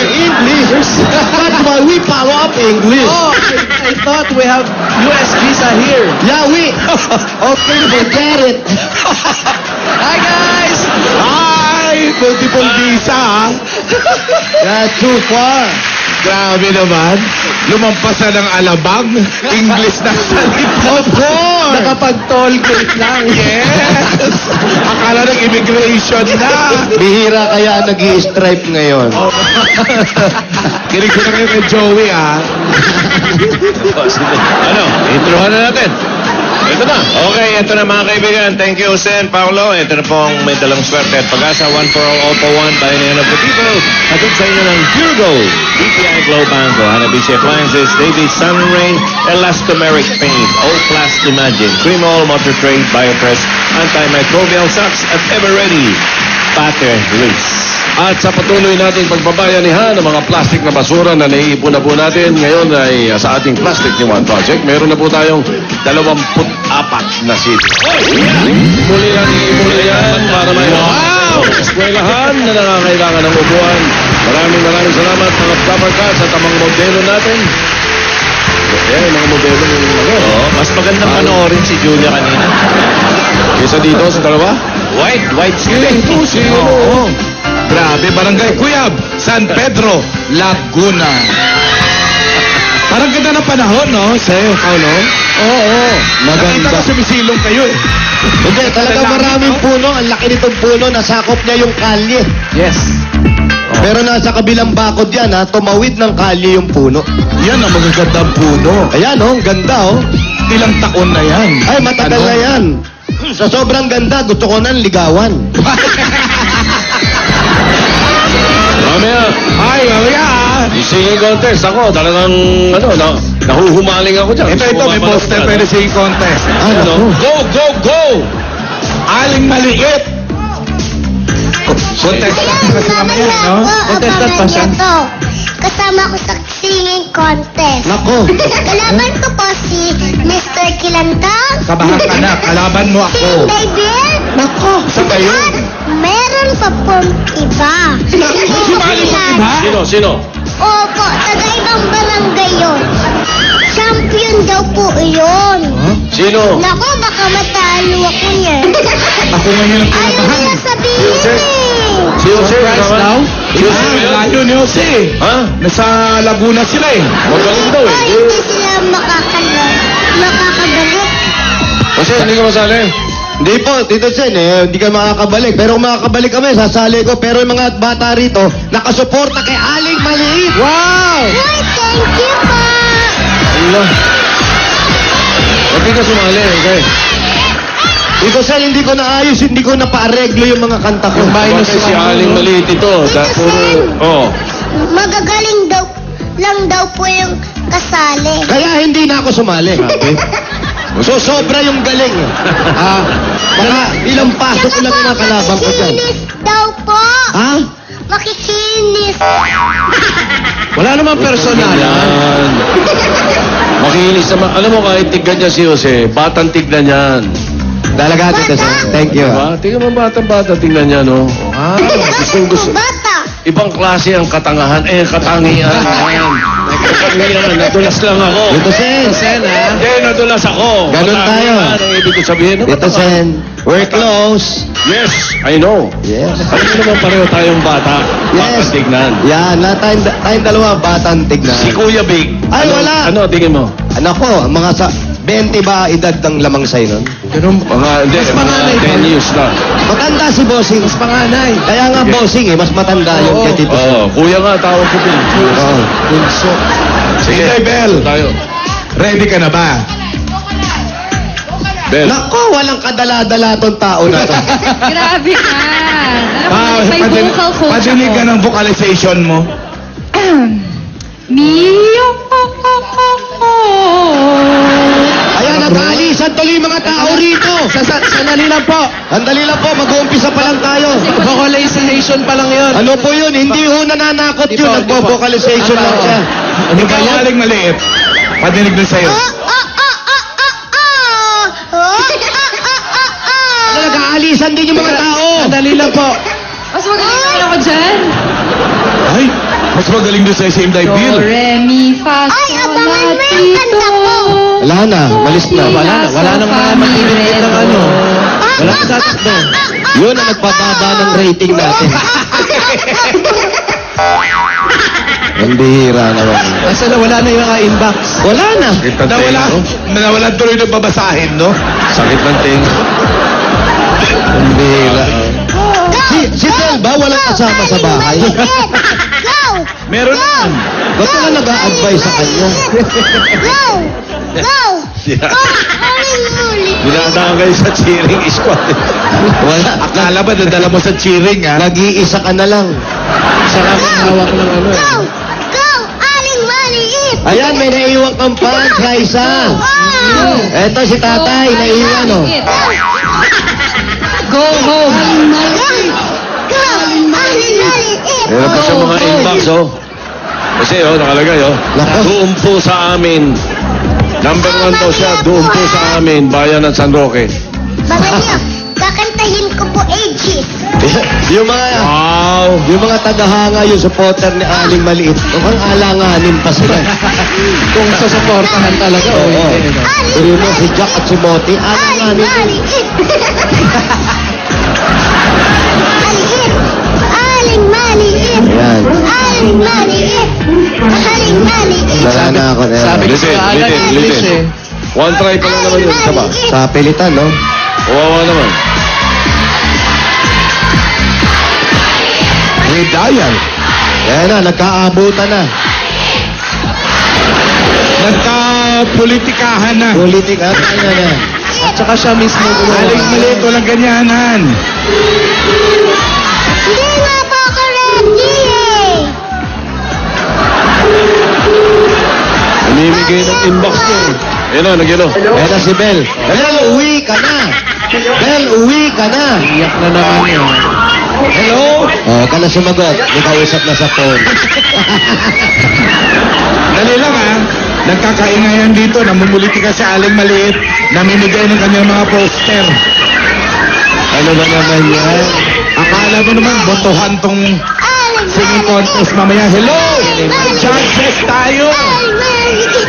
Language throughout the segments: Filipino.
English. That's why we follow up English. Oh, I thought we have US visa here. Yeah, we. Okay, forget it. Hi, guys! Ay, multiple visa, ha? That's too far. Grabe naman. Lumampas na ng alabang. English na salita. Of course. Nakapag-toll gate lang. Yes! Akala ng immigration na. Bihira kaya nag-i-stripe ngayon. Kinig ko na kayo kay Joey, ha? Ano, introhan na natin. Ito na. Okay, ito na mga kaibigan. Thank you, Sen Paulo. Ito na pong may dalang swerte at pag-asa. 1 for all, all for one. By the end of the people. Hatid sa inyo ng Pure Gold. BPI Glow Banco. Hanabishi Appliances. Davies Sun Rain. Elastomeric Paint. All-Plast Imagine. Cream All Motor Trade. Biopress. Antimicrobial Socks. At Ever Ready. Pattern Grease. At sa patuloy nating pagbabayanihan ng mga plastic na basura na naiipon na po natin, ngayon ay sa ating Plastic ni One Project, meron na po tayong 24 na seat. Muli lang iimuli yan para may eskwelahan na nangangailangan ng upuan. Maraming salamat mga Flapper Cats at ang mga modelo natin. Okay, mga modelo yung Oo, mas maganda panoorin si Julia kanina. Isa dito sa dalawa. White skin. Ito si Grabe, Barangay Cuyab, San Pedro, Laguna. Parang ganda ng panahon, no, Sir Paulo? Oo, Nakita maganda. ko sumisilong kayo, eh. Hindi, talaga maraming puno. Ang laki nitong puno. Nasakop niya yung kalye. Yes. Pero nasa kabilang bakod yan, ha. Tumawid ng kalye yung puno. Yan ang magagandang puno. Ayan, oh. Ang ganda, oh. Ilang taon na yan. Ay, matagal Ano? na yan. Sa sobrang ganda, gusto ko nang ligawan. Mamaya, Ay, mamaya, ah. yung singing contest ako, talagang, nahuhumaling ako dyan. Ito, may poster pwede sa contest. Ano? Go, go, go! Aling maliit! Contest kasi mamaya, no? Contestant pa siya. Ito. Kasama ko sa singing contest. Nako. Kalaban ko po si Mr. Kilantang, Kabahan ka na, kalaban mo si ako. David, Nako. Sabay yun. at meron pa pong iba. Sumali pa iba? Sino? Opo, taga-ibang barangay yun. Champion daw po yun. Sino? Naku, baka matalo ako niyan. Ako ngayon ang Ayaw kinabahan. nila sabihin Jose. eh. Si Jose Surprise naman. daw? Si Jose Ah, yun. layo ni Jose. Ha? Nasa Laguna sila, eh. Magaling daw Ay, eh. hindi sila makakagalit. Jose, hindi ka masali. Hindi po, Tito Sen, hindi ka makakabalik. Pero kung makakabalik kami, sasali ko. Pero yung mga bata rito, nakasuporta kay Aling Maliit. Wow! Uy, thank you po. Allah. Ba't di ka sumali? Okay. Tito Sen, hindi ko naayos, hindi ko napaareglo yung mga kanta ko. Bakit si Aling maliit ito? Oh. Magagaling daw lang daw po yung kasali. Kaya hindi na ako sumali. So, sobra yung galing. Mga ilang pasok lang yung mga kalabang ko dyan. makikinis daw po. Ha? Makikinis. Wala namang personalan. Yan. Makinis naman. Alam mo, kahit tignan niya si Jose, batang tignan yan. Talaga, Tito Sen. Thank you. Diba? Tingnan mo batang-bata, tingnan niya, no? Gusto bata. Ibang klase ang katangahan. Katangian. Katangian. Nadulas lang ako. Tito Sen. Sen, ha? Hindi, nadulas ako. Ganun tayo. Katangian, ang ibig ko sabihin. Tito Sen, we're close. Yes, I know. Yes. Alam mo naman pareho tayong bata. Yes. Batang tignan. Yan, tayong dalawa batang tignan. Si Kuya Big. Ay, wala. Ano, tingin mo? Anak ko, mga sa 20 ba edad ng lamang sa'yo nun? Ganun, hindi, Mas panganay mga pa. 10 years na. Matanda si Bossing. Mas panganay. Kaya nga Bossing mas matanda yung Oo. kay Tito Sen. Oo, kuya nga, tawag ko din. Oo. Bunso. Sige, Inday Bell. tayo. Ready ka na ba? Bel. Nako, walang kadala-dala tong tao na to. Grabe ka. Alam mo, may vocal coach Padinig ka ako. ng vocalization mo. Mio. Ayan, nag-aalisan tuloy yung mga tao rito. Sandali lang po. Sandali lang po, mag-uumpisa pa lang tayo. Vocalization pa lang yun. Ano po yun? Hindi ho nananakot Di yun. po, di po. Nagbo-vocalization Ang lang tao. siya. Ano ba Ikaw, yan? Aling maliit. Padinig din sa'yo. Nag-aalisan din yung mga tao. Sandali lang po. Mas magaling ako dyan. Ay, Mas magaling doon sa SM Do, Bill. re, mi, fa, Ay, sol, abangan la, mo yung ti, kanta do. ko. Wala na, malis na. Wala na mga magbibigay ng ano. Wala ka satakbo. Yun ang nagpababa ng rating natin. Ang bihira naman. Kasi nawala na yung inbox. Wala na. Sakit ng tenga. Nawala tuloy ng babasahin, no? Sakit ng tenga. Ang bihira. Go! Si Tel ba walang kasama sa bahay? Go! Meron naman. Ba't ka nag-a-advise sa kanya? Go! Go! Go! Huli! Dinadaan kayo sa cheering squad. Wala. Akala ba dadala mo sa cheering, ha? Nag-iisa ka na lang. Saka may hawak ng ano eh. Go! Go! Aling maliit! Ayan, may naiiwang kang fans, Raisa. Wow! Eto si tatay, naiiwan, oh. Go home. Go! Aling maliit! Meron pa sa mga inbox, oh. Kasi, oh, nakalagay, oh. Nako. Doon po sa amin. Number 1 daw siya, doon po sa amin, bayan ng San Roque. Babaya, kakantahin ko po ages. yung mga, yung mga tagahanga, yung supporter ni Aling Maliit, mukhang alanganin pa sila. Kung susuportahan talaga o Oo. hindi. No? Pero mo si Jack at si Moti, Aling alanganin. maliit! Aling maliit! Ayan. Aling maliit! Aling maliit! Wala na ako. Sabi ko Listen, sa Alan, listen, English listen. eh. One try pa lang naman yun, isa ba? Sa pilitan, no? Kawawa naman. May dial. Ayan na, nagkaabutan na. Nagka-politikahan na. Politik, at ayan na. At saka siya mismo Aling maliit, walang ganyanan. Hindi nga po ako ready eh! Namimigay ng inbox niya eh. Ayun o, nagyan o. Ayan na si Bel. Bel, uwi ka na. Bel, uwi ka na. Iyak na naman yun. Hello? Oh, ka na sumagot. May kausap na sa phone. Dali lang, ha? Nagkakaingayan dito, namumulitika si Aling Maliit, namimigay ng kanyang mga poster. Ano ba naman yan? Akala mo naman, botohan tong Aling singing contest mamaya. Hello! Judges tayo! Aling maliit!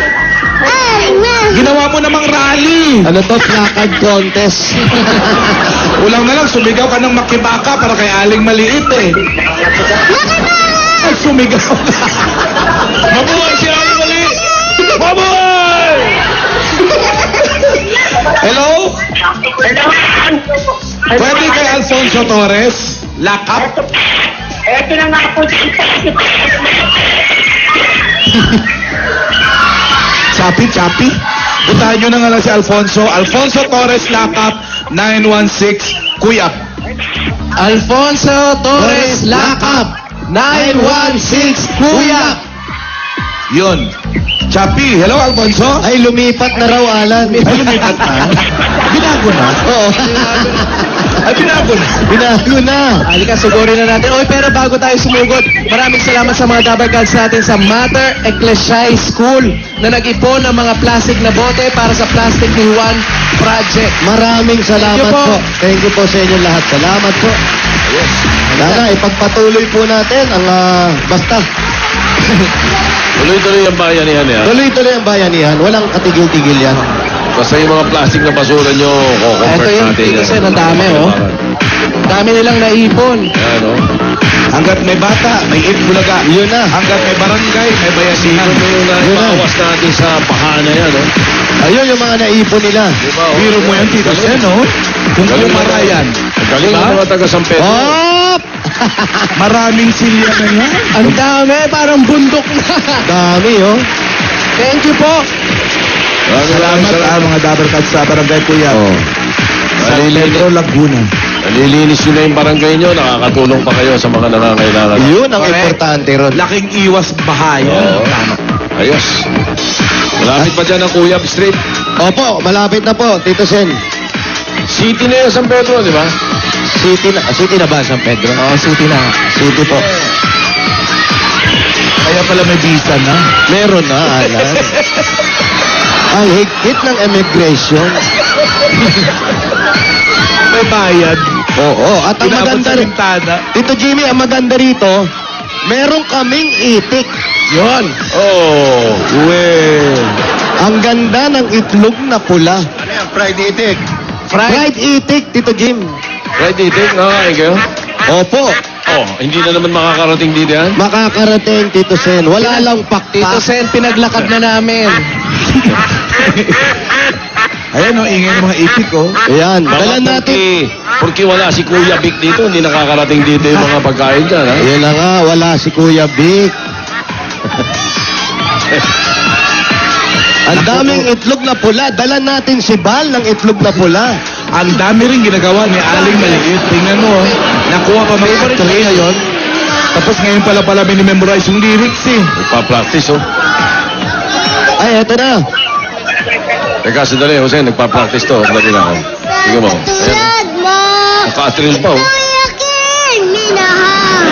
Aling maliit! Ginawa mo namang rally! Ano to, placard contest? Ulang na lang, sumigaw ka ng makibaka para kay Aling Maliit eh. Ay, sumigaw ka. Mabuhay si Aling Maliit! Mabuhay! Hello? Pwede kay Alfonso Torres? Lakap? Eto na nga po. Chapi? Puntahan nyo na nga lang si Alfonso. Alfonso Torres Lakap, 916, Kuya. Alfonso Torres Lakap, 916 Kuya. Yun. Chapi, hello Alfonso? Ay, lumipat na raw, Alan. Ay, lumipat na. Binago na? Oo. Ay, binago na. Binago na. Halika, sugurin na natin. Oy, pero bago tayo sumugod, maraming salamat sa mga Dabarkads natin sa Mater Ecclesiae School na nag-ipon ng mga plastic na bote para sa Plastic ni Juan Project. Maraming salamat Thank you po. po. Thank you po sa inyo lahat. Salamat po. Sana, ipagpatuloy po natin ang basta. Tuloy-tuloy ang bayanihan yan. Tuloy-tuloy ang bayanihan. Walang katigil-tigil yan. Basta yung mga plastic na basura nyo, Ito convert yung natin. kasi ang dami, oh. Dami nilang naipon. Yan, oh. Hanggat may bata, may itbulaga. Yun na. Hanggat may barangay, may bayasihan. Ano yung naibawas natin sa pahana yan, oh. Ayun yung mga naipon nila. Diba, oh? Biro mo yan, Tito Sen, no? Kung Galing kumara mo. yan. Galing ang mga taga San Pedro. Hop! Maraming silya na yan. Ang dami, parang bundok na. Dami, oh. Thank you po. Salamat sa mga Dabarkads sa Barangay Kuya. Oh. Sa Pedro, Laguna. Nalilinis nyo na yung barangay nyo, nakakatulong pa kayo sa mga nangangailangan. Yun ang Correct. importante ron. Laking iwas bahay. Oo. Tama. Ayos. Malapit pa dyan ang Cuyab Street. Opo, malapit na po, Tito Sen. City na yung San Pedro, di ba? City na ba, San Pedro? Oh, suti na. City po. Kaya pala may visa na. Meron na, Alan. Ang higpit ng immigration. May bayad. Oo, at ang Inabot maganda sa rin. bintana. Tito Jimmy, ang maganda rito, meron kaming itik. Yon. Oh. Ang ganda ng itlog na pula. Fried. Fried itik, Tito Jim. Right, itik. Nakakain kayo? Opo. Oh, hindi na naman makakarating dito yan. Makakarating, Tito Sen. Wala lang Tito pakpak. Sen, pinaglakad na namin. Ayan o, ingay ng mga itik oh. Ayan, Baka dala natin. Porque wala si Kuya Vic dito, hindi nakakarating dito yung mga pagkain dyan, ha? Ayan na nga, wala si Kuya Vic. Ang daming itlog na pula. Dala natin si Bal ng itlog na pula. Ang dami rin ginagawa ni Aling Maliit. Tingnan mo, oh. Nakuha pa mga tray ngayon. Tapos ngayon pala minimemorize yung lyrics eh. Nagpa-practice, oh. Ay, eto na. Teka, sandali, Jose, nagpa-practice to. Sandali na ako. Sige mo. Ayan. Katulad mo. Naka-atrilis pa, oh. Ako'y aking minahal.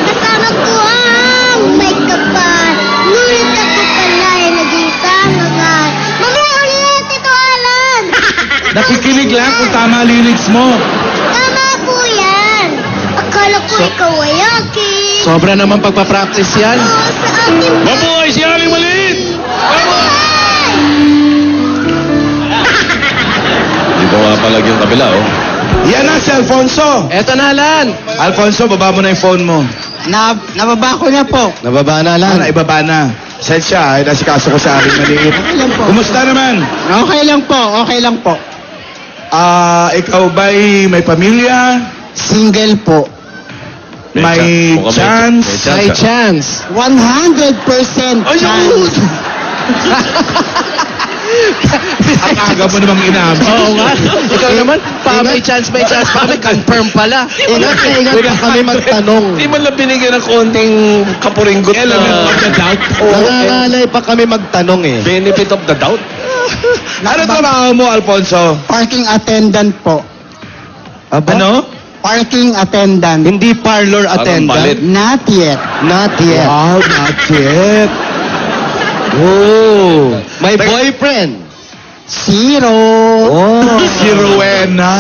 Kasama ko ang may kapal. Ngunit ako pala'y naging sangangal. Mamaya ulit ito, Alan. Nakikinig lang kung tama lyrics mo. Tama po yan. Akala ko ikaw ay akin. Sobra naman pagpa-practice yan. Oo, sa akin. Mabuhay si Aling Maliit! Dito nga palag yung kabila, oh. Yan na si Alfonso. Eto na, Alan. Alfonso, baba mo na yung phone mo. Nababa ko na po. Nababa na lang. Ano, ibaba na. Sensya, ay nasikaso ko sa Aling Maliit. Kumusta naman? Okay lang po. Ikaw ba'y may pamilya? Single po. May Mukhang chance? May ah. chance. 100% chance. Ang aga mo namang inamin. Oo nga. Ikaw naman, may chance. Kami, confirm pala. Ingat na ingat pa kami magtanong. Hindi man lang binigyan ng konting kapuringgot Element of the doubt. Nangangalay pa kami magtanong eh. benefit of the doubt. Ano trabaho mo, Alfonso? Parking attendant po. Aba? Ano? Parking attendant. Hindi parlor Parang attendant. balit. Not yet. Not yet. Wow, not yet. Oh. May boyfriend. Zero. Oh. Si Rowena.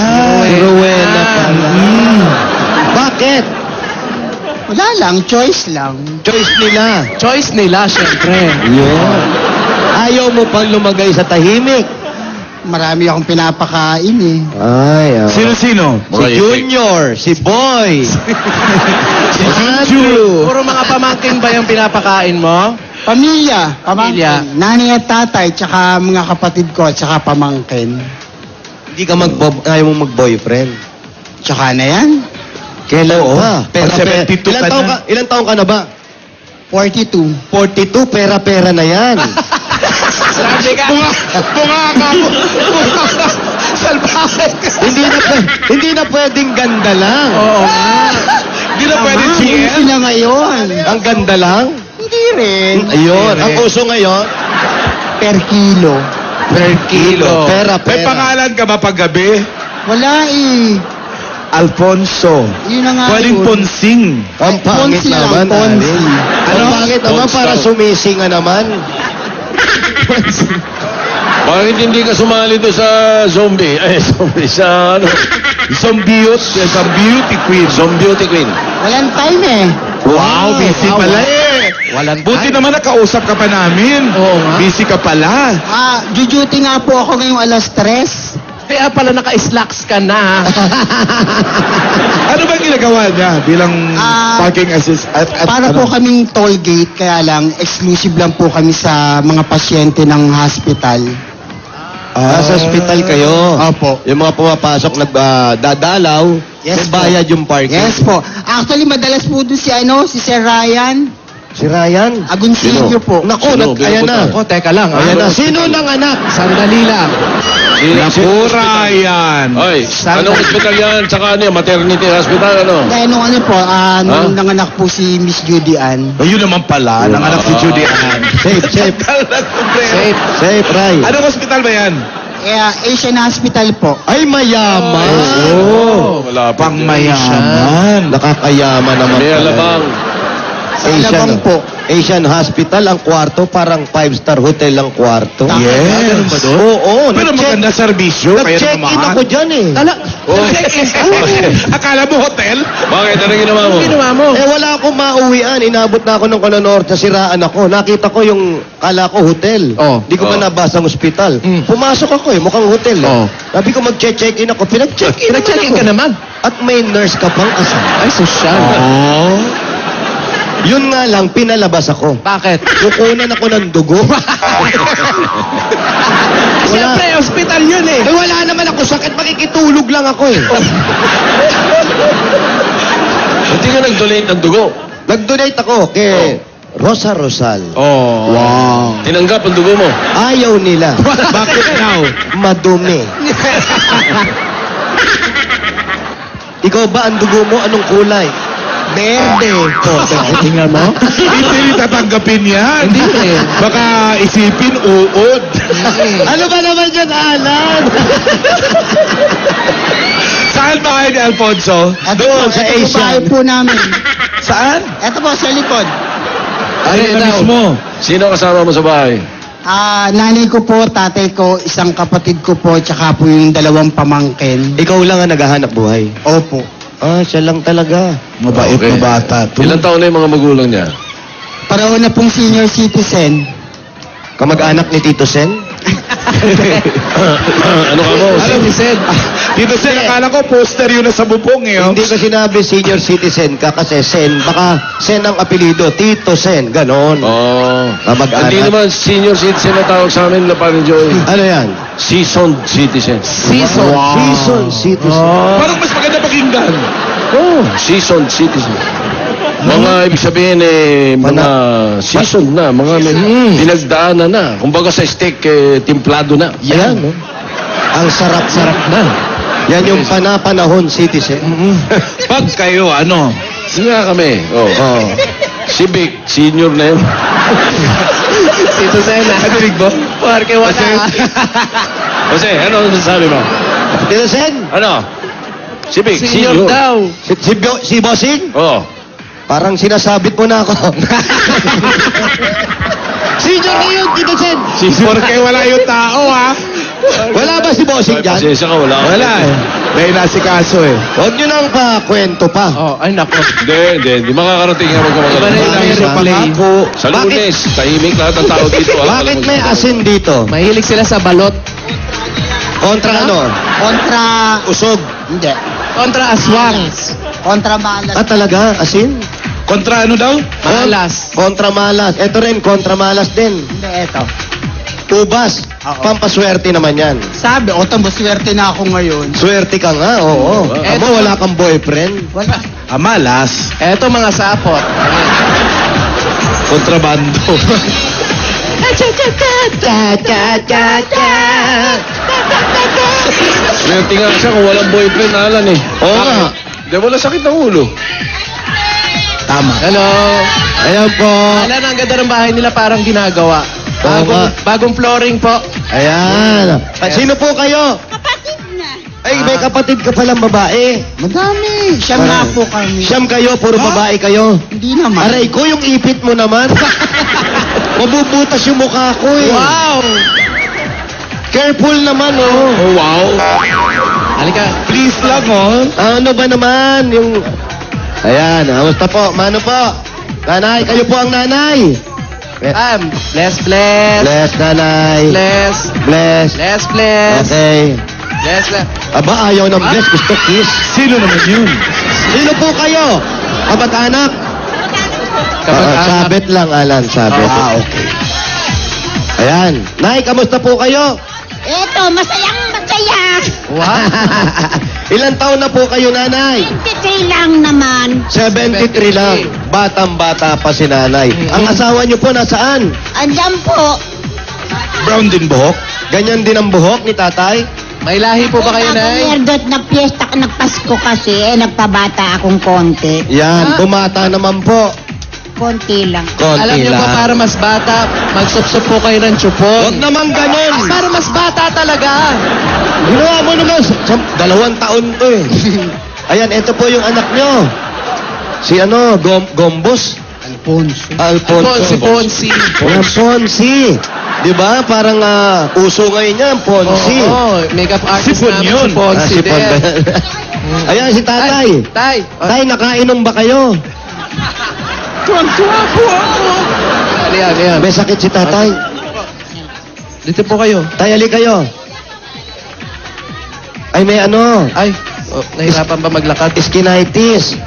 Si Rowena pala. Bakit? Wala lang, choice lang. Choice nila. Choice nila, syempre. Yun. Ayaw mo pang lumagay sa tahimik. Marami akong pinapakain eh. Ay, Sino-sino? Si Mga Junior, si Boy, si Andrew. Puro mga pamangkin ba yung pinapakain mo? Pamilya. Pamilya. Pamangkin. Nanay at tatay, tsaka mga kapatid ko, tsaka pamangkin. Hindi ka ayaw mo mag-boyfriend. Tsaka na yan. Kailan pa? Pag 72 ilang ka taon na. Ilang taon ka na ba? 42. 42, pera-pera na yan. Grabe ka. Bunga ka mo. Hindi na pwedeng ganda lang. Oo nga. Hindi na pwede Tama, GL. uso na ngayon. Ang ganda lang. Hindi rin. Ayun. Ang uso ngayon, Per kilo. Per kilo. May pera-pera. pangalan ka ba paggabi? Wala eh. Alfonso. Yun na nga Pwedeng yun. Ponsing. Ang pangit Ponzi lang, naman, Ponzi. Alin. Ang Ano? pangit naman Ponzi para lang. sumisinga naman. Bakit hindi ka sumali doon sa zombie? Sa ano? Some beauty queen. Zombie Beauty Queen. Walang time eh. Wow, busy wow, pala wow. eh. Walang Buti time. naman nakausap ka pa namin. Oo nga. Busy ka pala. Juduty nga po ako ngayong alas 3. Kaya pala naka-slacks ka na. Ano ba ginagawa niya bilang parking assist? Para ano? po kaming toll gate, kaya lang, exclusive lang po kami sa mga pasyente ng hospital. Sa hospital kayo. Opo. Yung mga pumapasok nagdadalaw, Yes, may bayad yung parking. Yes po. Actually, madalas po doon si Sir Ryan. Si Ryan. Agoncillo po. Naku, Sino? ayan na. O, teka lang. Ayan na. Sino nang anak? Sandali lang. Nakura yan. Ay, anong hospital yan? Tsaka ano yan? Maternity hospital, ano? Dahil nung ano po, nung nanganak po si Miss Judy Ann. Ayun naman pala, nanganak si Judy Ann. Safe. Safe. Safe, Ray. Anong hospital ba yan? Asian Hospital po. Ay, mayaman. Oh, malapit. Pang mayaman. Nakakayaman naman May pala. alabang. Alabang po. Asian Hospital, ang kwarto, parang 5-star hotel ang kwarto. Yes. Ganun ba doon? Oo. Pero maganda serbisyo, kaya Nag-check-in naman ako dyan eh. Akala mo hotel? Bakit? Ano ginawa mo? Ginawa mo. Eh wala akong mauwian. Inabot na ako ng Cononorte, siraan ako. Nakita ko yung, kala ko hotel. Oh. Di ko pa nabasang ospital. Pumasok ako eh, mukhang hotel eh. Oh. Sabi ko mag-check-in ako. Pinag-check-in Pinag-check-in ka naman. At may nurse ka pang kasama. Ay, sosyal. Yun nga lang, pinalabas ako. Bakit? Kukunan ako ng dugo. Siyempre, hospital yun eh. Eh wala naman ako sakit, makikitulog lang ako eh. Hindi ka nag-donate ng dugo. Nag-donate ako kay Rosa Rosal. Oh. Wow. Tinanggap ang dugo mo. Ayaw nila. Bakit daw? Madumi. Ikaw ba ang dugo mo? Anong kulay? Berde. Tingnan mo. Hindi tatanggapin yan. Hindi eh. Baka isipin uod. Ano ba naman yan, Alan? Saan ba kayo ni Alfonso? Doon, sa Ito po bahay Asian. po namin. Saan? Ito po sa likod. Ay, na mismo. Sino kasama mo sa bahay? Nanay ko po, tatay ko, isang kapatid ko po, tsaka po yung 2 pamangkin. Ikaw lang ang naghahanap buhay. Opo. Ah, siya lang talaga. Mabait Okay. na bata. Ilang taon na yung mga magulang niya? Pareho na pong senior citizen. Kamag-anak ni Tito Sen? Ano ka mo? Alam, Dito Sen, akala ko poster yun na sa bubong eh. oh. Hindi ko sinabi senior citizen ka kasi Sen. Baka Sen ang apelido. Tito Sen. Ganon. Oh. Kamag-anak. Hindi naman senior citizen na tawag sa amin na parang Joey. Ano yan? Seasoned citizen. Season. Season citizen. Parang mas maganda pakinggan. Oh, seasoned citizen. Mga ibig sabihin mga seasoned na, mga pinagdaanan na. Kumbaga sa steak, timplado na. Yan. no? Ang sarap-sarap na. Yan yung panapanahon citizen. Pag kayo, ano? Sige nga kami. Oh. Oh. Si Vic, senior na yun. Tito Sena. Nadinig mo? Porque wala. Kasi, ano sasabi mo? Tito Sen? Ano? Si Vic, Senior daw. Si Bossing? Oh. Parang sinasabit mo na ako. Senior ngayon, Tito Sen. Porque wala yung tao, ha? Wala ba si Bossing dyan? Pasensya ka, wala. Wala eh. May nasikaso eh. Huwag nyo nang pa-kwento pa. Oh, ay nako. Hindi makakarating nga Iba na yung magkamagal. aeroplane. Pangako. Sa Bakit, Lunes, tahimik lahat ng tao dito. bakit may asin dito? Mahilig sila sa balot. Kontra ano? Kontra... Usog. Hindi. Kontra aswang. Kontra malas. Ah, talaga? Asin? Kontra ano daw? Malas. Kontra malas. Ito rin, kontra malas din. Hindi, eto. Tubas. Oo. Pampaswerte naman yan. Sabi, swerte na ako ngayon. Swerte ka nga, oo. Eto, Amo, wala kang boyfriend. Wala. Amalas. Eto mga sapot. Kontrabando. Swerte nga siya kung walang boyfriend, Alan eh. Oo nga. Hindi, wala sakit ng ulo. Tama. Hello. Ayan po. Alam, ang ganda ng bahay nila parang ginagawa. Oo nga. Bagong flooring po. Ayan. Sino po kayo? Kapatid na. Ay, may kapatid ka palang babae. Madami. Siyam nga po kami. Siyam kayo, puro babae kayo. Hindi naman. Aray ko, yung ipit mo naman. Mabubutas yung mukha ko eh. Wow! Careful naman, oh. Oh, wow. Halika. Please lang, oh. Ano ba naman yung... Ayan, kamusta po? Mano po? Nanay, kayo po ang nanay. Bless. Bless, nanay. Bless. Bless. Bless, bless. Okay. Bless, bless. Aba, ayaw ng bless. Gusto kiss. Sino naman yun? Sino po kayo? Kamag-anak? Kapag Sabit lang, Alan. Sabit. Ah, okay. Ayan. Nay, kamusta po kayo? Eto, masayang masaya. Wow. Ilan taon na po kayo, nanay? 23 lang naman. 73 lang. Batang-bata pa si nanay. Ang asawa niyo po nasaan? Andyan po. Brown din buhok? Ganyan din ang buhok ni tatay? May lahi po ba kayo, Nay? Nagpapamerdot na piyesta ka nagpasko kasi, nagpabata akong konti. Yan, bumata naman po. Konti lang. Konti Alam niyo lang. ba, para mas bata, magsupsup po kayo ng Huwag chupon. naman ganun. Para mas bata talaga. Ginawa mo naman. 2 taon to eh. Ayan, ito po yung anak nyo. Si Gombos. Alfonso. Alfonso. Si Ponzi. Ayan, Ponzi. Di ba? Parang uso ngayon yan, Ponzi. Oo, makeup artist Sipon namin yun. si Ponzi Sipon ba din. yan? Ayan, si tatay. Tay. Tay, nakainom ba kayo? Tuwan-tuwa po ako. Ayan. May sakit si tatay. Dito po kayo. Tay, ali kayo. Ay, may ano. Ay, nahirapan ba maglakad? Skinitis.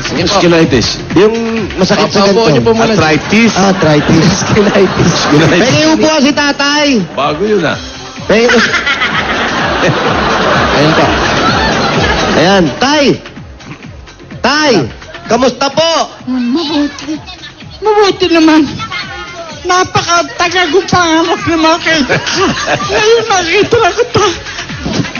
Sige po. Skinitis. Yung masakit sa Paupo niyo po ganito. muna. Arthritis. Arthritis. Skinitis. Pengi upo si tatay. Bago yun ah. Pengi Ayan po. Ayan, tay. Tay, kamusta po? Mabuti. Mabuti naman. Napakataga kong pangarap na makita. Ngayon nakita na kita.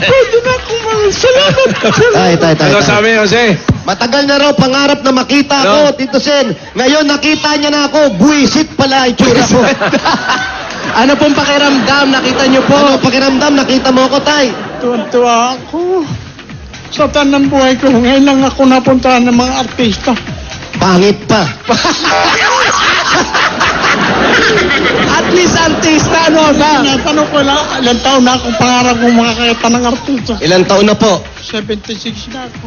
Pwede na akong salamat. Tay. Ano sabi, Jose? Matagal na raw pangarap na makita Ano? ako, Tito Sen. Ngayon nakita niya na ako, buwisit pala ang itsura ko. Ano pong pakiramdam? Nakita niyo po. Ano pakiramdam? Nakita mo ako, tay. Tuwan-tuwa ako. Sa tanang buhay ko, ngayon lang ako napuntahan ng mga artista. Pangit pa. At least artista, ano ba? Natanong ko lang, ilang taon na akong pangarap kong makakita ng artista. Ilang taon na po? 76 na ako.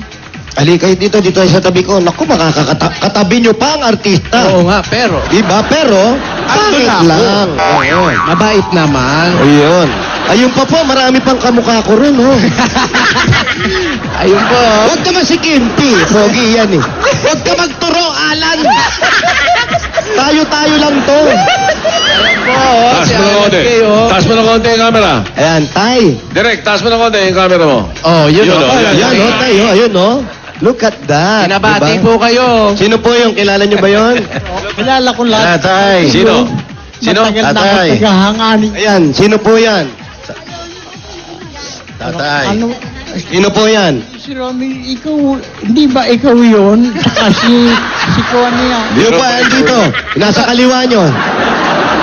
Ali kayo dito tayo sa tabi ko. Naku, makakatabi niyo pa ang artista. Oo nga, pero Diba? Pero, pangit lang. Oo. mabait naman. Ayun. Ayun pa po, marami pang kamukha ko rin, oh. Ayun po. Huwag ka masikimpi. Pogi yan, eh. Huwag ka magturo, Alan. Tayo-tayo lang to. Taas mo ng konti. Taas mo ng konti yung camera. Ayan, tay. Direk, taas mo ng konti yung camera mo. Oh, yun. Yun, oh. oh, Ayan, oh, tayo. Ayun, oh. Look at that. Pinabati Diba? po kayo. Sino po yung? Kilala niyo ba yun? Kilala ko lahat. Tatay. Sino? Sino? Matagal na ako Tatay. tagahanganin. Ayan, sino po yan? Tatay. Ano? Sino po yan? Si Romy, ikaw, hindi ba ikaw yun? Kasi si Kuan niya. Yung pa, dito. Nasa kaliwa nyo.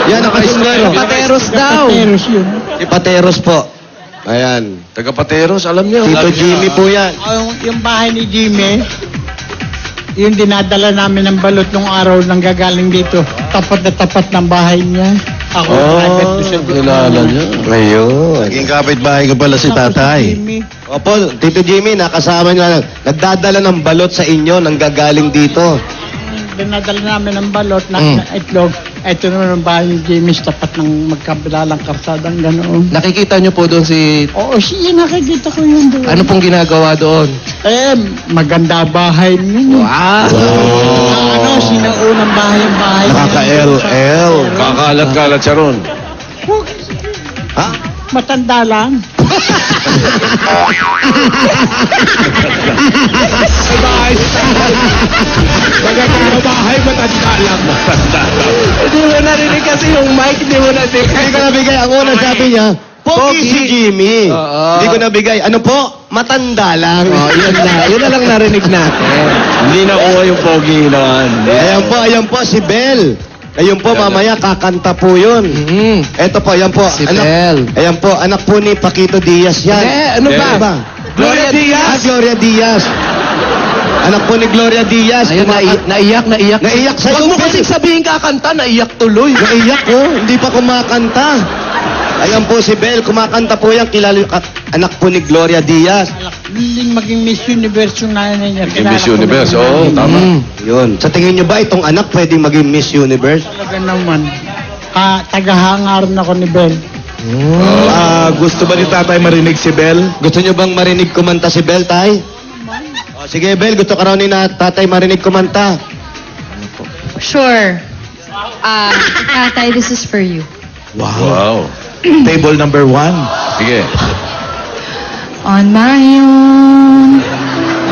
Yan, nakasundero. Pateros daw. Kateros yun. Si Pateros po. Ayan. Taga-Pateros, alam niyo. Tito Jimmy po yan. Yung bahay ni Jimmy, yung dinadala namin ng balot nung araw nang gagaling dito. Tapat na tapat ng bahay niya. Ako, private ko siya. Kilala niyo. Ayun. Naging kapitbahay ko pala si Tapos tatay. Jimmy, Opo, Tito Jimmy, nakasama nyo lang. Nagdadala ng balot sa inyo nang gagaling dito. dinadala namin ng balot na itlog. Ito naman ang bahay ni Jimmy, tapat ng magkabilalang karsadang ganoon. Nakikita niyo po doon si... Oo, siya nakikita ko yun doon. Ano pong ginagawa doon? Eh, maganda bahay niyo. Wow! Ano, sinaunang bahay yung bahay. Nakaka-LL. Kakalat-kalat siya ron. Ha? Matanda lang. Magkakabahay, matanda lang. Hindi mo narinig kasi yung mic, hindi mo narinig. Hindi ko nabigay. Ang unang sabi niya, Pogi si Jimmy. Oo. Hindi ko nabigay. Ano po? Matanda lang. Oh, yun na. Yun na lang narinig natin. Hindi nakuha yung pogi naman. Ayan po, si Bel. Ayun po, mamaya kakanta po yun. Eto po, ayan po. Si Bel. Ayan po, anak po ni Paquito Diaz yan. Ano ba? Gloria Diaz. Gloria Diaz. Anak po ni Gloria Diaz. Ayun, naiyak. Naiyak sa'yo, Huwag mo Bel. kasing sabihin kakanta, naiyak tuloy. Naiyak ko, hindi pa kumakanta. Ayan po si Bel, kumakanta po yan. Kilala yung anak po ni Gloria Diaz. Hindi maging Miss Universe yung nanay niya. Yung Miss Universe, oo, tama. Yun. Sa tingin nyo ba itong anak pwedeng maging Miss Universe? Talaga naman. Tagahangaran ako ni Ben. Gusto ba ni tatay marinig si Bel? Gusto nyo bang marinig kumanta si Bel, tay? O, sige, Bel, gusto ka raw ni tatay marinig kumanta. Sure. Tatay, this is for you. Wow. Table number 1. Sige. On my own,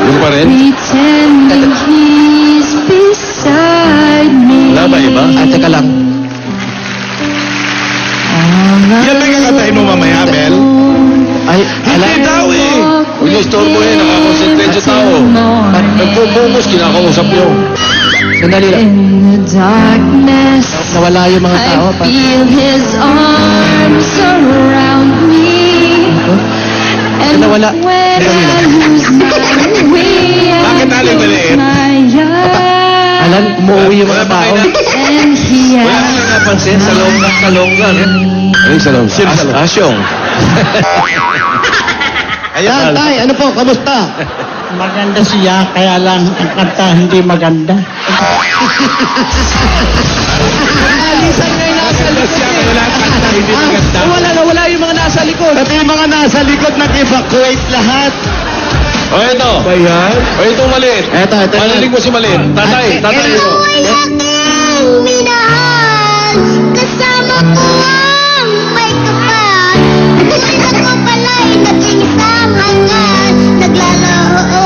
Yung pa rin? pretending he's beside me. Wala ba iba? Teka lang. Yan ba yung kakatayin mo mamaya, Bel? Ay, Hindi daw eh. Huwag niyo istorbo eh, nakakonsentrate sa tao. At nagpupungos, kinakausap niyo. Sandali lang. In the darkness, Nawala yung mga tao. I feel his arms around me. And Nawala. when I lose my way, Bakit I aling close maliit? my eyes. Alan, umuwi kasi, salonggan eh. Anong salong? Asyong. Ayan, tay, ano po, kamusta? Maganda siya, kaya lang ang kanta hindi maganda. Alisan nga yung nasa likod. Wala kanta, hindi maganda. Wala yung mga nasa likod. Pati yung mga nasa likod nag-evacuate lahat. O ito. Ba yan? O itong maliit. Eto. Marinig mo si maliit. Tatay. Ikaw ay aking minahal, kasama ko ang may kapal. Ngunit ako pala'y naging isang hangal, naglalaro.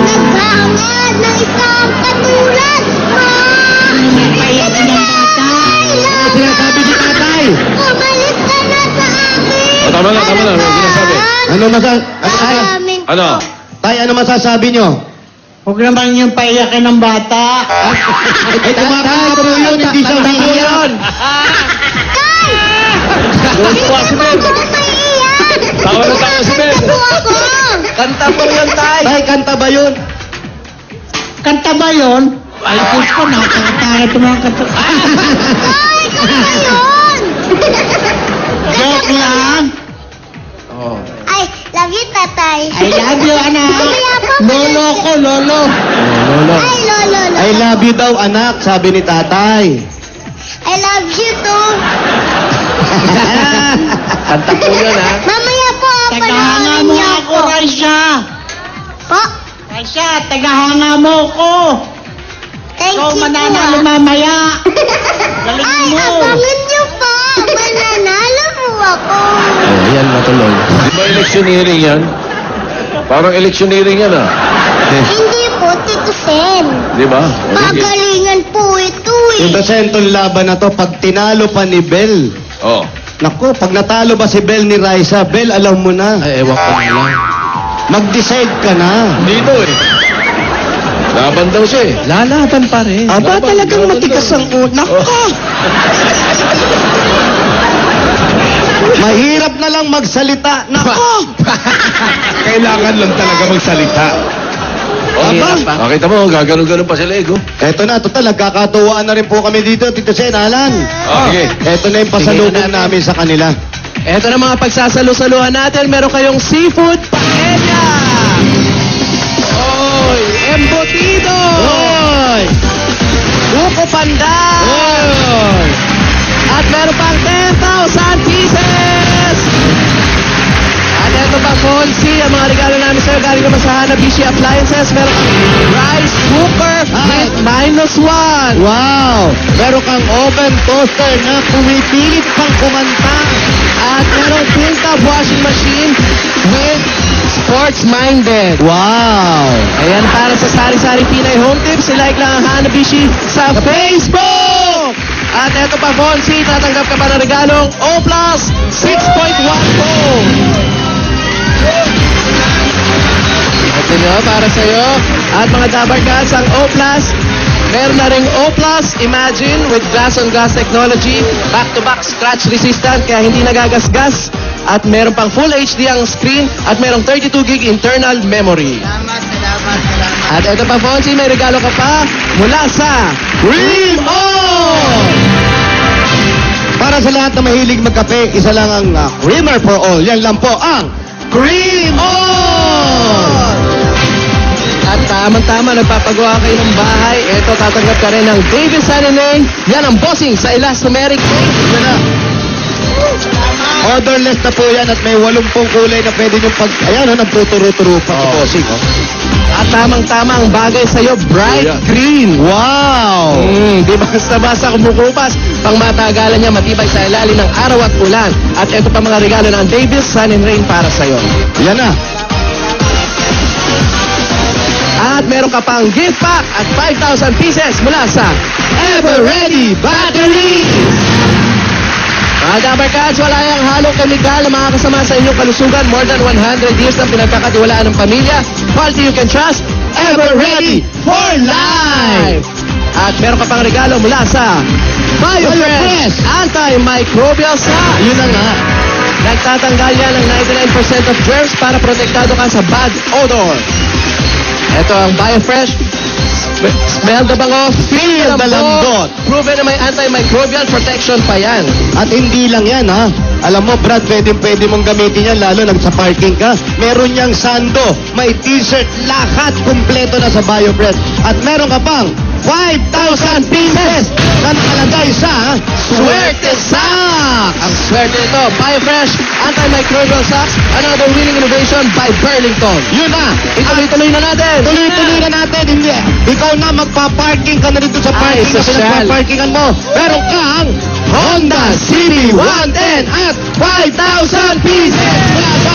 Naghahangad ng isang katulad mo. Payak ng bata. Ano sinasabi ni tatay? Umalis ka na sa amin. O, tama na. Ano sinasabi? Ano Ano? Tay, ano masasabi nyo? Huwag naman yung paiyakin ng bata. Ay, tumatay po yun, hindi siya umiiyak. Tawa na tawa si Ben. Kanta po yun, tay. Tay, kanta ba yun? Kanta ba yun? Ay, Diyos ko, nakakatawa ito mga kanta. Joke lang. Ay, love you, tatay. I love you, anak. Mamaya po. Lolo ko, lolo. Ay, lolo. I love you daw, anak, sabi ni tatay. I love you too. Kanta po yun, ha? Mamaya po, Tagahanga panoorin mo niyo ako, Raisha. Po, Raisha, tagahanga mo ko. thank Ikaw you mananalo po. mamaya. Galing Ay, mo. abangan niyo po. Mananalo po ako. Ayan, natuloy. Di ba electioneering yan? Parang electioneering yan ah. Hindi po, Tito Sen. Di ba? Pagalingan po ito Yung eh. dosentong laban na to, pag tinalo pa ni Bel, Oh. naku, pag natalo ba si Bel ni Raisa, Bel, alam mo na, Ay, ewan ko na lang. mag-decide ka na. Dito eh. Laban daw siya eh. Lalaban pa rin. Aba, Laban, talagang laban matigas daw. ang unak ko. Mahirap na lang magsalita. Nako! Kailangan lang talaga magsalita. Aba, Nakita mo, gaganon-ganon pa sila eh. Go. eto na, total, nagkakatuwaan na rin po kami dito, Tito Sen, Alan. Sige. Eto na yung pasalubong Sige na natin. namin sa kanila. Ito na mga pagsasalo-saluhan natin. Meron kayong seafood paella. Oy, embutido. Hoy! Buko pandan. Hoy! At meron pang 10,000 pieces. At ito pa, Fonzie, ang mga regalo namin sa'yo galing naman sa Hanabishi Appliances. Meron kang rice cooker with -1. Wow! Meron kang oven toaster na pumipilit pang kumanta. At meron tingtap washing machine with sports-minded. Wow! Ayan, para sa Sari-Sari Pinay Home Tips, like lang ang Hanabishi sa Facebook! At eto pa, Fonzie, tatanggap ka pa ng regalong O Plus 6.1 phone. Ito nyo, para sa'yo. At mga Dabar Cats, ang O Plus, meron na ring O Plus Imagine with glass-on-glass technology, back-to-back scratch resistant, kaya hindi nagagasgas. At meron pang Full HD ang screen at merong 32 gig internal memory. At ito pa, Fonzie, may regalo ka pa mula sa Cream On! Para sa lahat na mahilig magkape, isa lang ang creamer for all. Yan lang po ang Cream On! At tamang-tama, nagpapagawa kayo ng bahay. Ito, tatanggap ka rin ng Davis Saneneng. Yan ang bossing sa elastomeric cake. Yan na. Orderless na po yan at may 80 kulay na pwede nyo pag... Ayan, nagtuturo-turo pa si Bossing. At tamang-tama ang bagay sa'yo, bright green. Wow! Di basta-basta kumukupas. Pang matagalan niya, matibay sa ilalim ng araw at ulan. At ito pa mga regalo ng Davis Sun and Rain para sa'yo. Yan na. At meron ka pang gift pack at 5,000 pieces mula sa Ever Ready Battery. Mga Dabar Cats, wala yung halong kemikal na makakasama sa inyong kalusugan. More than 100 years na pinagkakatiwalaan ng pamilya. Quality you can trust. Ever Ready for Life. At meron ka pang regalo mula sa BioFresh Antimicrobial Snack. Yun na nga. Nagtatanggal yan ng 99% of germs para protektado ka sa bad odor. Ito ang BioFresh Smell the bango, feel the the lambot. Proven na may antimicrobial protection pa yan. At hindi lang yan, ha? Alam mo, Brad, pwede mong gamitin yan, lalo sa parking ka. Meron niyang sando, may t-shirt, lahat kumpleto na sa BioBread. At meron ka pang 5,000 pieces na nakalagay sa Swerte Socks! Ang swerte nito, BioFresh Antimicrobial Socks, another winning innovation by Burlington. Yun na! Ituloy-tuloy na natin. Tuloy-tuloy na natin. Hindi. Ikaw na magpa-parking ka na dito sa Ay, parking na sosyal. pinagpa-parkingan mo. Meron kang Honda City 110 at 5,000 pieces mula sa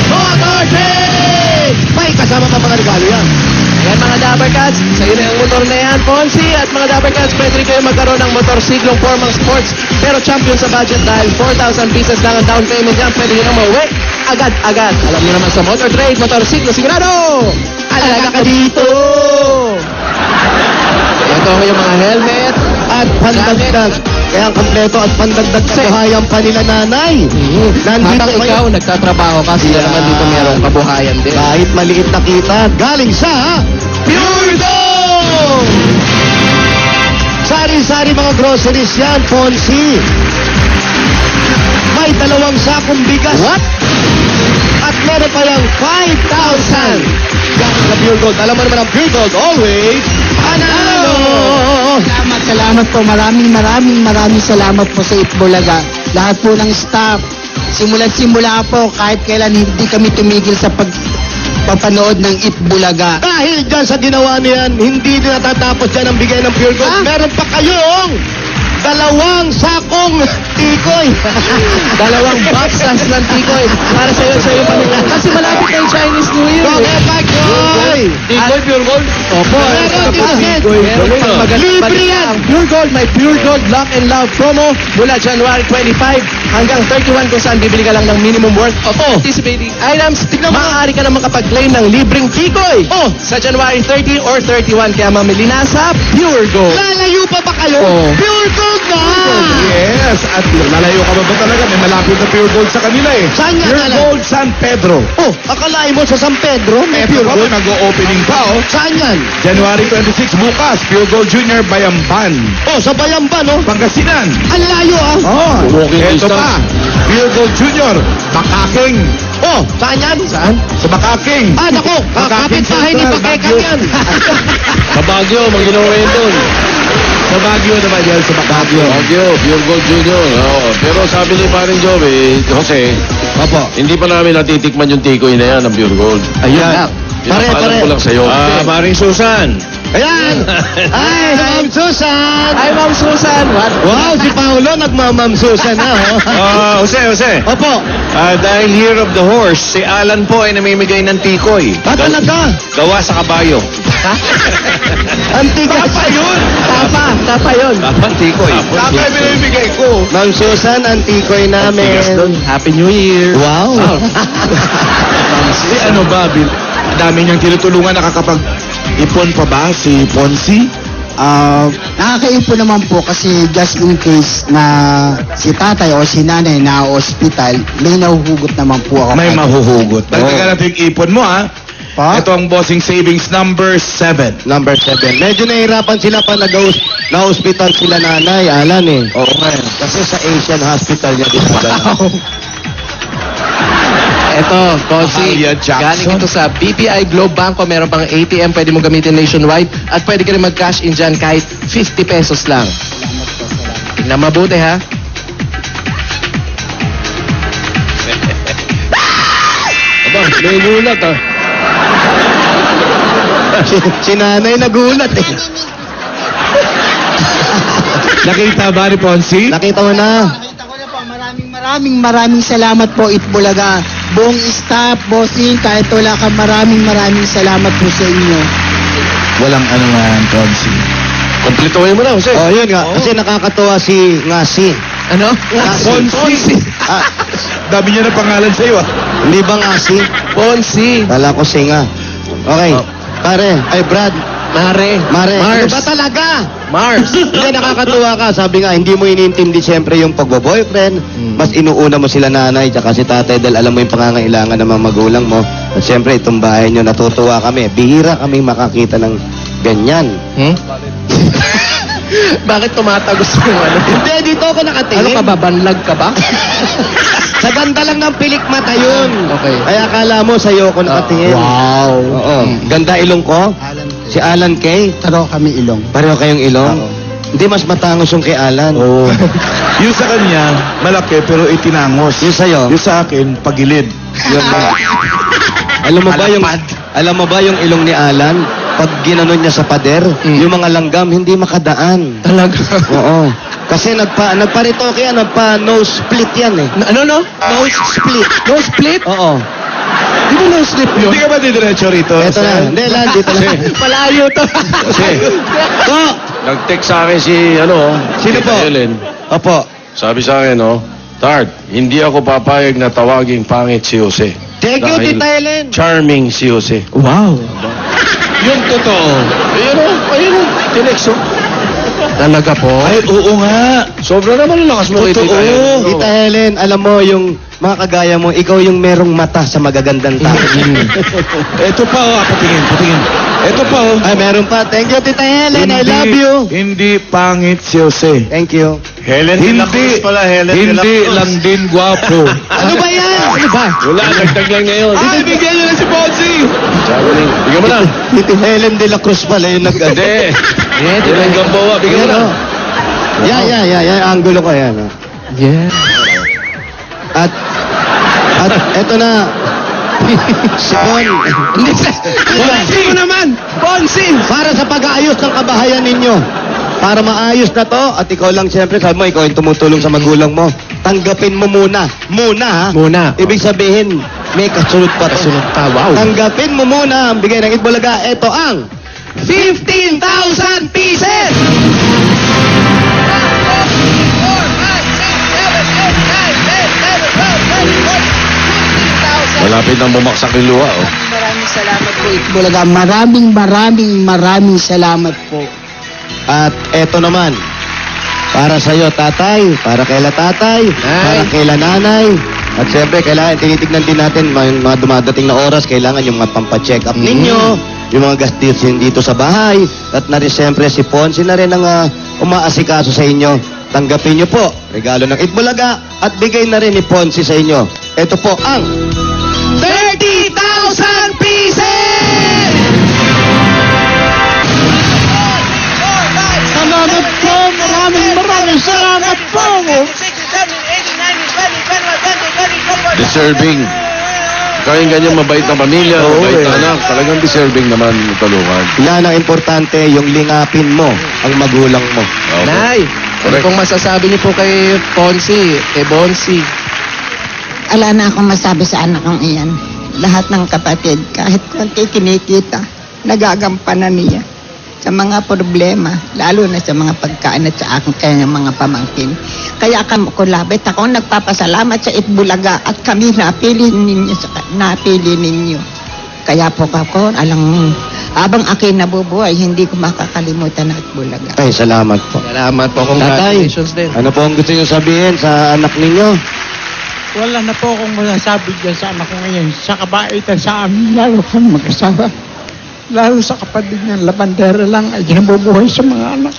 Motor Trade! May kasama pa mga regalo yan. Yan mga Dabber Cats, sa iyo na ang motor na yan, Ponzi. At mga Dabber Cats, pwede rin kayo magkaroon ng motorsiklong Formang Sports. Pero champion sa budget dahil 4,000 pieces lang ang down payment yan. Pwede nyo nang mauwi agad-agad. Alam nyo naman sa Motor Trade, motorsiklo sigurado! Alaga ka dito! Ito yung mga helmet. At pandagdag. Kaya ang kompleto at pandagdag kabuhayan pa nila nanay. Nandito Habang ikaw kayo. nagtatrabaho ka, sila Yeah. naman dito merong kabuhayan din. Kahit maliit na kita, galing sa Pure Gold! Sari-sari mga groceries yan, Fonzie. May 2 sakong bigas. What? At meron pa yung 5,000. Galing sa Pure Gold. Alam mo naman ang Pure Gold, always panalo! Salamat po. Maraming salamat po sa Itbulaga. Lahat po ng staff. Simula po, kahit kailan hindi kami tumigil sa pagpapanood ng Itbulaga. Dahil dyan sa ginawa niyan, hindi din natatapos dyan ang bigay ng Pure Gold. Meron pa kayong 2 sakong tikoy. 2 boxes ng tikoy para sa iyo, pamilya. Kasi malapit na yung Chinese New Year. Rocket Tikoy! Tikoy, pure gold. Opo. Meron din. Meron pang magandang Libre balita yan. ang Pure Gold. May Pure Gold Lock and Love promo mula January 25 hanggang 31 kung saan bibili ka lang ng minimum worth of participating items. Maaari ka na makapag-claim ng libreng tikoy sa January 30 or 31. Kaya mamili na sa Pure Gold. Lalayo pa ba kayo? Oo. Pure Gold na! Yes, at lalayo ka ba talaga? May malapit na Pure Gold sa kanila eh. Saan yan, Pure Alan? Gold San Pedro. Akalain mo sa San Pedro, may Eto Pure pa, Gold. may nag-o-opening pa oh. Saan yan? January 26 bukas, Pure Gold Junior Bayamban. Sa Bayamban, Pangasinan. Ang layo, Oh, Walking eto distance. pa. Pure Gold Junior, Bakaking. Saan yan? Saan? Sa Bakaking. Nako, kapit bahay ni Central, Pakekang Baguio. yan. Sa Baguio, mag-ginawa yun doon. Sa Baguio naman yan, sa Baguio. Baguio, Pure Gold Junior. Oo. Pero sabi ni paring Joey, Jose, hindi pa namin natitikman yung tikoy na yan ng Pure Gold. Ayan. Pinapaalam ko lang sa'yo. Maring Susan. Ayan. Ay, Ma'am Susan. Hi, Ma'am Susan. What? Wow, si Paolo nagmamam Susan na, Jose. Opo. Dahil Year of the Horse, si Alan po ay namimigay ng tikoy. Talaga? Gawa sa kabayo. Antigas. Tapa yun. Dapat tikoy. Tama yung binibigay ko. Ma'am Susan, antikoy namin. Happy New Year. Wow. Si ano ba, dami niyang tinutulungan, nakakapag-ipon pa ba si Ponzi? Nakakaipo naman po kasi just in case na si tatay o si nanay na hospital, may nahuhugot naman po ako. May kahit- mahuhugot. Dagdagan natin yung ipon mo, ha? Pa? Ito ang bossing savings number 7. Number 7. Medyo nahihirapan sila pa na-hospital sila nanay, Alan eh. Oo nga. Kasi sa Asian Hospital niya dinadala. Eto, Konsi, Mahalia Jackson. galing ito sa BPI Globe Banco. Meron pang ATM, pwede mo gamitin nationwide. At pwede ka rin mag-cash in dyan kahit 50 pesos lang. Tingnan mabuti, ha? Aba, may gulat ah. si nanay nagulat eh. Nakita ba ni Ponzi? Nakita mo na. Nakita ko na po, maraming salamat po Itbulaga. Buong staff, bossing, kahit wala ka maraming salamat po sa inyo. Walang ano man, Ponzi. Kompletuhin mo na, Jose. Yun nga. Kasi nakakatuwa si Ngasi. Ano? Ponzi. Dami niya na pangalan sa'yo, ah. Hindi ba Ngasi? Ponzi. Kala ko Singa. Okay. Pare, Brad. Mare. Mars. Ano ba talaga? Mars. Hindi, nakakatuwa ka. Sabi nga, hindi mo inintindi siyempre yung pagbo-boyfriend. Mas inuuna mo sila nanay tsaka si tatay dahil alam mo yung pangangailangan ng mga magulang mo. At siyempre, itong bahay nyo, natutuwa kami. Bihira kami makakita ng Ganyan. Bakit tumatagos yung ano? Hindi, dito ako nakatingin. Ano ka ba? Banlag ka ba? Sa ganda lang ng pilik mata yun. Okay. Kaya akala mo sa'yo ako nakatingin. Wow. Oo. Ganda ilong ko? Alan Kay. Si Alan Kay? Taro kami ilong. Pareho kayong ilong? Oo. Hindi, mas matangos yung kay Alan. Oo. Yung sa kanya, malaki pero itinangos. Yung sa'yo? Yung sa akin, pagilid. Yun ba? Alam mo ba yung ilong ni Alan? Pag ginanon niya sa pader, yung mga langgam hindi makadaan. Talaga? Oo. Kasi nagparitoke yan, nose split yan eh. Ano? Nose split. No split? Oo. Di ba no split yun? Hindi ka ba didiretso rito? Ito na. Hindi lang, dito lang. Malayo to. Kasi, Go! nag-text sa akin si, Sino Tita po? Helen. Opo. Sabi sa akin, Tart, hindi ako papayag na tawaging pangit si Jose. Thank you, Dahil Tita Helen. charming si Jose. Wow. Yung totoo. Ayun, tinext Talaga po? Ay, oo nga. Sobra naman ang lakas mo kay Tita Helen. Tita Helen, alam mo yung mga kagaya mo, ikaw yung merong mata sa magagandang tao. Ito pa, patingin. Ito pa, Ay, meron pa. Thank you, Tita Helen. I love you. Hindi pangit si Jose. Thank you. Helen de la Cruz pala, Helen de la Hindi Cruz. lang din gwapo. Ano ba yan? Ano ba? Wala, nagtag lang ngayon. Ay, bigyan niyo na si Bonsi! Sabi ni, bigyan mo na. Tita Helen de la Cruz pala yung nag... Hindi. Yan ang gambawa, bigyan mo na. Yan. Angulo ko yan. Yeah. At eto na. Si Bon. Hindi, Bonsi mo naman! Bonsi! para sa pag-aayos ng kabahayan ninyo. Para maayos na to, at ikaw lang siyempre, sabi mo, ikaw yung tumutulong sa magulang mo. Tanggapin mo muna. Muna, ha? Muna. Ibig sabihin, may kasunod pa to. Kasunod pa, wow. Tanggapin mo muna ang bigay ng Itbulaga. Ito ang 15,000 pieces! Malapit nang bumaksak yung luha, Maraming salamat po, Itbulaga. Maraming salamat po. At eto naman, para sa'yo, tatay, para kaila tatay, para kaila nanay. At siyempre, kailangan tinitignan din natin mga dumadating na oras, kailangan yung mapampacheck up ninyo, yung mga gastusin dito sa bahay. At na rin siyempre si Ponsi na rin ang umaasikaso sa inyo. Tanggapin nyo po, regalo ng Itbulaga at bigay na rin ni Ponsi sa inyo. Ito po ang 30,000 pieces! Salamat po, maraming salamat po. Deserving. Kayang ganyan mabait na pamilya, mabait na anak, talagang deserving naman tulungan. Yan ang importante, yung lingapin mo ang magulang mo. Okay. Nay, ano pong masasabi niyo po kay Ponsi, kay Bonsi? Ala na akong masabi sa anak kong iyan. Lahat ng kapatid, kahit konti kinikita, nagagampanan niya sa mga problema, lalo na sa mga pagkain at sa aking kanyang mga pamangkin. Kaya ko labit ako nagpapasalamat sa Itbulaga at kami napili ninyo. Kaya po ako, habang aking nabubuhay, hindi ko makakalimutan ang Itbulaga. Ay, salamat po. Salamat po, Tatay, congratulations din. ano po ang gusto niyo sabihin sa anak ninyo? Wala na po akong masasabi dyan sa anak ko ngayon. Sa kabaitan sa amin, lalo kang mag-asawa. Lalo sa kapatid niyang labandera lang ay nabubuhay sa mga anak.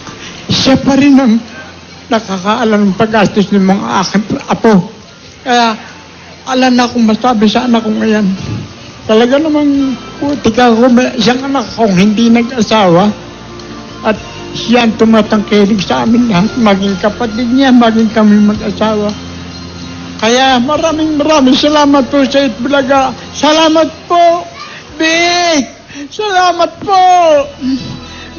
Siya pa rin ang nakakaalam ng paggastos ng mga aking apo. Kaya, alam na akong masabi sa anak ko ngayon. Talaga namang puti ka kung may isang anak kong hindi nag-asawa. At siya ang tumatangkilig sa amin lahat. Maging kapatid niya, maging kami mag-asawa. Kaya maraming salamat po sa Itbulaga. Salamat po, Big! Salamat po!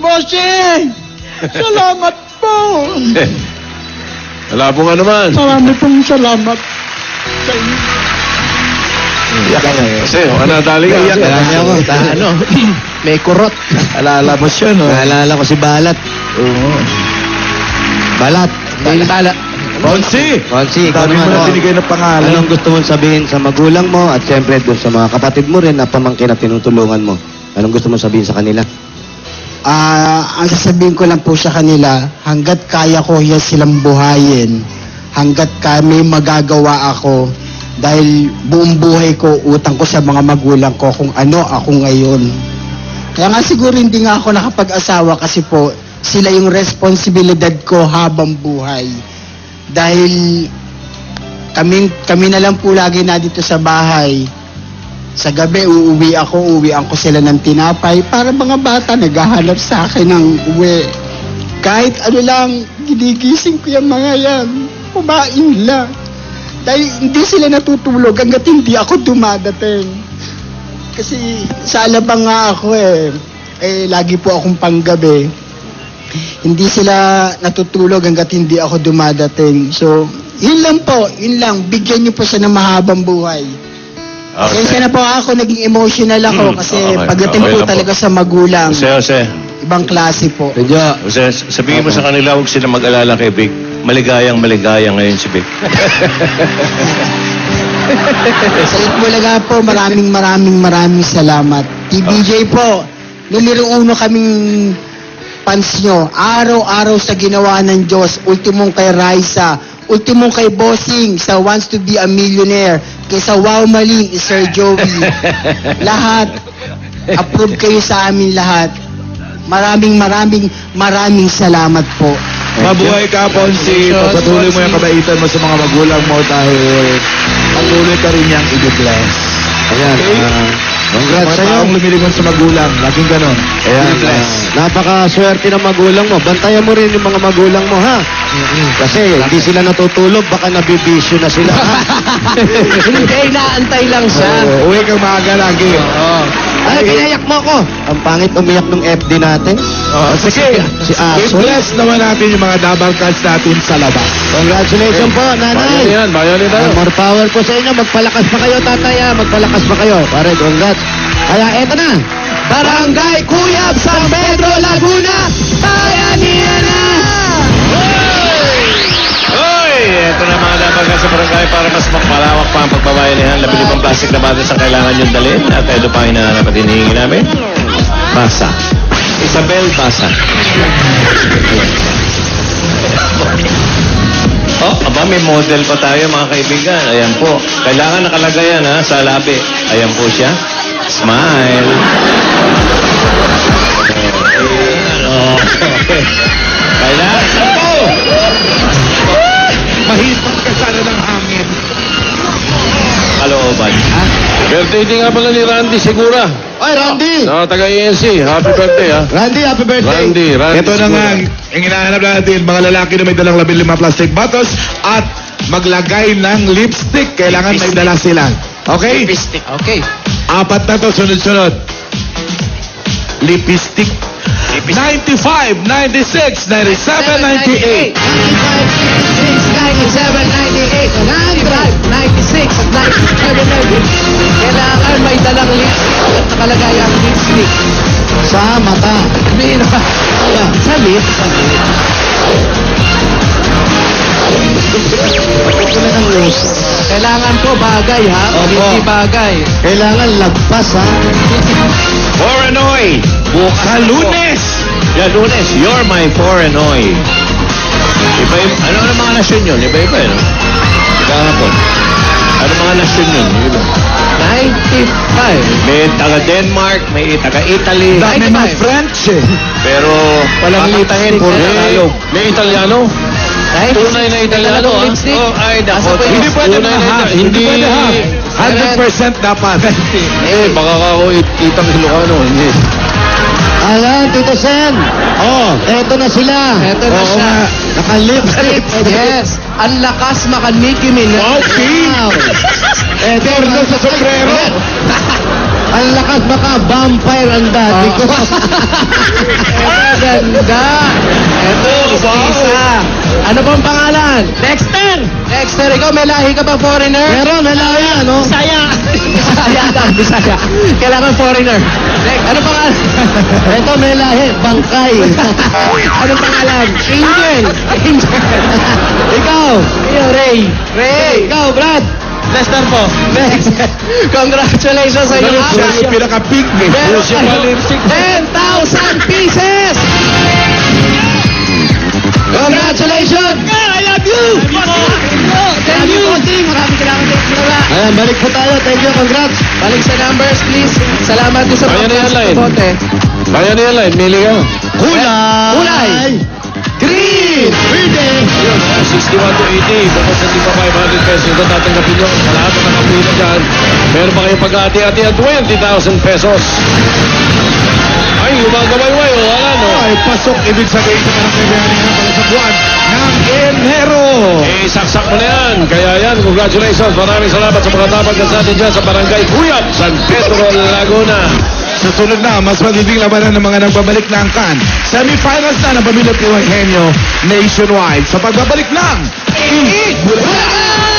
Bossing! Salamat po! Wala pong ano man. Marami pong salamat sa inyo. Kasi, nadali ka. Kailangan niya ako. Ano? May kurot. Alala mo siya, no? Naalala ko si Balat. Oo. Balat. May tala. Bonsi! Ponsi, ikaw Dami mo naman. na binigay na pangalan. Anong gusto mong sabihin sa magulang mo at siyempre doon sa mga kapatid mo rin na pamangkin na tinutulungan mo? Anong gusto mong sabihin sa kanila? Ang sasabihin ko lang po sa kanila, hanggat kaya ko yan silang buhayin, hanggat kami magagawa ako, dahil buong buhay ko, utang ko sa mga magulang ko kung ano ako ngayon. Kaya nga siguro hindi nga ako nakapag-asawa kasi po sila yung responsibilidad ko habang buhay. Dahil kami na lang po lagi na dito sa bahay. Sa gabi, uwian ko sila ng tinapay para mga bata naghahanap sa akin ng uwi. Kahit ano lang, ginigising ko yung mga yan. Kumain lang. Dahil hindi sila natutulog hanggat hindi ako dumadating. Kasi sa Alabang nga ako lagi po akong panggabi. Hindi sila natutulog hanggat hindi ako dumadating. So, yun lang po, yun lang. Bigyan niyo po siya ng mahabang buhay. Kaya na po ako, naging emotional ako kasi Okay. pagdating Okay po lang po. talaga sa magulang, Jose, ibang klase po. Jose, sabihin mo sa kanila, huwag sila mag-alala kay Vic. Maligayang ngayon si Vic. Sa Itbulaga po, maraming salamat. TBJ po, numero 1 kaming fans nyo. Araw-araw sa ginawa ng Diyos. Ultimong kay Raisa. Ultimong kay Bossing sa Wants to be a Millionaire. Kay sa Wow Maling, Sir Joey. Lahat. Approve kayo sa amin lahat. Maraming salamat po. Mabuhay ka, Ponsi. Pagpatuloy mo yung kabaitan mo sa mga magulang mo dahil patuloy ka rin niyang i-bless. Ayan. Congrats Mga sa'yo. taong lumilingon sa magulang, laging ganon. Ayan. I-bless. Napakaswerte ng magulang mo. Bantayan mo rin yung mga magulang mo, ha? Kasi hindi sila natutulog, baka nabibisyo na sila. ha? Hindi, inaantay lang siya. Uwi kang maaga lagi. Ay, pinayak mo ko. Ang pangit umiyak ng FD natin. Sige, Si Aso. i-bless naman natin yung mga double cards natin sa labas. Congratulations po, Bayan nanay. yan, bayan din tayo. More power po sa inyo. Magpalakas pa kayo, tatay. Magpalakas pa kayo. Pare, congrats. Kaya eto na. Barangay Kuyab, San Pedro, Laguna. Bayanihan na! Hoy! Ito na mga dapat sa barangay para mas makmalawak pa ang pagbabayanihan. Labili pang plastic na batas ang kailangan yung dalhin. At ito pa ang hinahanap at hinihingi namin. Basa. Isabel Basa. Oh, aba, may model pa tayo mga kaibigan. Ayan po. Kailangan nakalagay yan ha, sa labi. Ayan po siya. Smile. Okay. Kailangan. Sampo! Mahirap ka sana ng hangin. Kalooban. Ha? Birthday nga pala ni Randy Segura. Oy, Randy! Sa taga-ENC. Happy birthday, ha? Randy, happy birthday! Randy Ito na Segura. nga, ang hinahanap natin, mga lalaki na may dalang 15 plastic bottles at maglagay ng lipstick. Kailangan may dala sila. Okay? Lipstick. Okay. 4 na to, sunod-sunod. Lipstick. 95, 96, 97, 98. 96, 97, 98, 95, 96, 97, 98. Kailangan may dalang lipstick at nakalagay ang lipstick. Sa mata. Sabihin na. Sa lips. Ito na ng news. Kailangan po bagay ha. O Opo. hindi bagay. Kailangan lagpas, ha? Poranoy! Bukas Sa Lunes! Yeah, Lunes. You're my Poranoy. Iba-iba. Ano mga nasyon yun? Iba-iba, no? Kahapon. Ano mga nasyon yun? Iba. 95. May taga-Denmark, may taga-Italy. Dami mga 95. French eh. Pero Walang pakantahin, lipstick. puro May, Tagalog. may Italiano? Tunay na Italiano, ha? Lipstick. Oh, ay, Asa dako. po yun? Hindi pwede Tunay na na half. Hindi- Hindi pwede half. 100% dapat. Baka ka ako itang Ilocano. Hindi. Ayan, Tito Sen. Oh, eto na sila. Eto na Oo siya. nga. Naka-lipstick. Yes. Ang lakas makaniki Minaj. Wow. Eto na sa sombrero. Ang lakas baka vampire ang dati ko. Ganda. Ito, isa. Ano pong pangalan? Dexter. Dexter, ikaw may lahi ka ba foreigner? Meron, nalayan, no? Bisaya. Bisaya daw, Bisaya. Kailangan foreigner. Ano pangalan? Eto may lahi, bangkay. Ano pangalan? Angel. Angel. Ikaw. Ray. Ray. Ikaw, Brad. Lester po. Congratulations sa iyo. Siya yung pinaka-pink eh. Meron Siya pa kayo lipstick. 10,000 pieces! Congratulations! I love you! Thank you! team. Maraming salamat sa Itbulaga. Ayan, balik po tayo. Thank you, congrats. Balik sa numbers, please. Salamat din sa mga Bayanihan plastic line. na bote. Bayanihan line, mili ka. Kulay! Green! Verde! Yun, 61 to 80. Bukod sa tipa 500 pesos, ito tatanggapin nyo. Sa lahat na nakapila dyan, meron pa kayong pag-ati-ati at 20,000 pesos. Ay, gumagaway-way. O, wala, no? Ay, pasok. Ibig sabihin sa Barangay Bayanihan para sa buwan ng Enero. Eh, saksak mo na yan. Kaya yan, congratulations. Maraming salamat sa mga tapag na sa atin dyan sa Barangay Cuyab, San Pedro, Laguna. Susunod na, mas magiging labanan ng mga nagbabalik ng kan. Semifinals na ng Pamilya Piwang Henyo nationwide sa pagbabalik ng Bulaga!